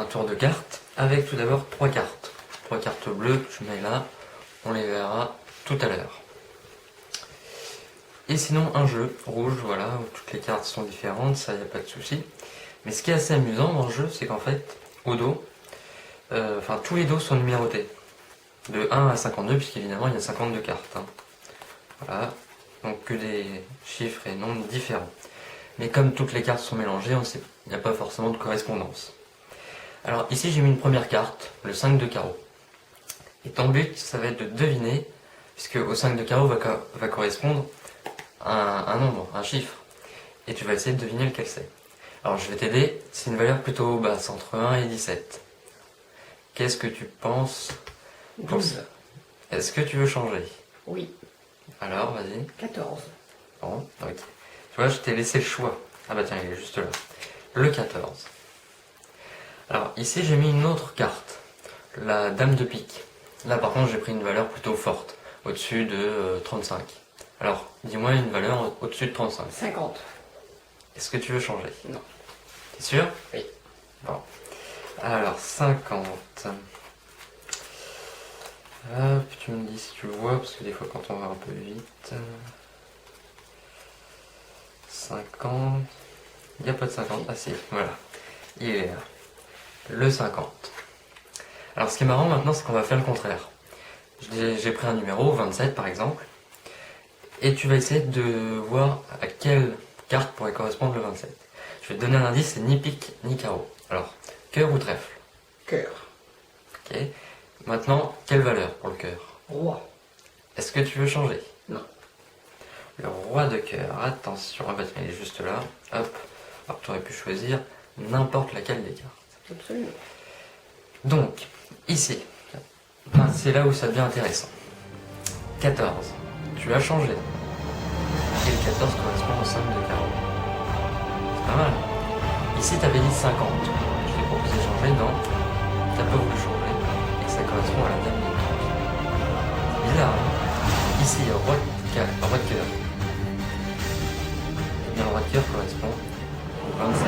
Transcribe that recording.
tour de cartes avec tout d'abord 3 cartes. 3 cartes bleues que je mets là, on les verra tout à l'heure. Et sinon un jeu rouge, voilà, où toutes les cartes sont différentes, ça y a pas de souci. Mais ce qui est assez amusant dans le jeu, c'est qu'en fait, au dos, tous les dos sont numérotés. De 1 à 52, puisqu'évidemment il y a 52 cartes. Hein. Voilà, donc que des chiffres et nombres différents. Mais comme toutes les cartes sont mélangées, il n'y a pas forcément de correspondance. Alors ici j'ai mis une première carte, le 5 de carreau. Et ton but, ça va être de deviner, puisque au 5 de carreau va correspondre un nombre, un chiffre. Et tu vas essayer de deviner lequel c'est. Alors je vais t'aider, c'est une valeur plutôt basse, entre 1 et 17. Qu'est-ce que tu penses? 12. Est-ce que tu veux changer? Oui. Alors, vas-y. 14. Bon, ok. Tu vois, je t'ai laissé le choix. Ah bah tiens, il est juste là. Le 14. Alors ici j'ai mis une autre carte, la dame de pique. Là par contre j'ai pris une valeur plutôt forte, au-dessus de 35. Alors dis-moi une valeur au-dessus de 35. 50. Est-ce que tu veux changer? Non. T'es sûr? Oui. Bon. Alors 50. Hop, tu me dis si tu le vois, parce que des fois quand on va un peu vite. 50. Il n'y a pas de 50. Ah si, voilà. Il est là. Le 50. Alors ce qui est marrant maintenant, c'est qu'on va faire le contraire. J'ai pris un numéro, 27 par exemple, et tu vas essayer de voir à quelle carte pourrait correspondre le 27. Je vais te donner un indice, c'est ni pique ni carreau. Alors, cœur ou trèfle? Cœur. Ok. Maintenant, quelle valeur pour le cœur? Roi. Est-ce que tu veux changer? Non. Le roi de cœur, attention, ah bah tiens, il est juste là, hop. Alors tu aurais pu choisir n'importe laquelle des cartes. Absolument. Donc, ici, c'est là où ça devient intéressant. 14, tu as changé. Et le 14 correspond au 5 de carreau. C'est pas mal. Ici, tu avais dit 50. Je t'ai proposé de changer, non. Tu n'as pas voulu changer. Et ça correspond à la dame de pique. C'est bizarre, hein. Ici, roi de cœur. Eh bien, le roi de cœur correspond au 27.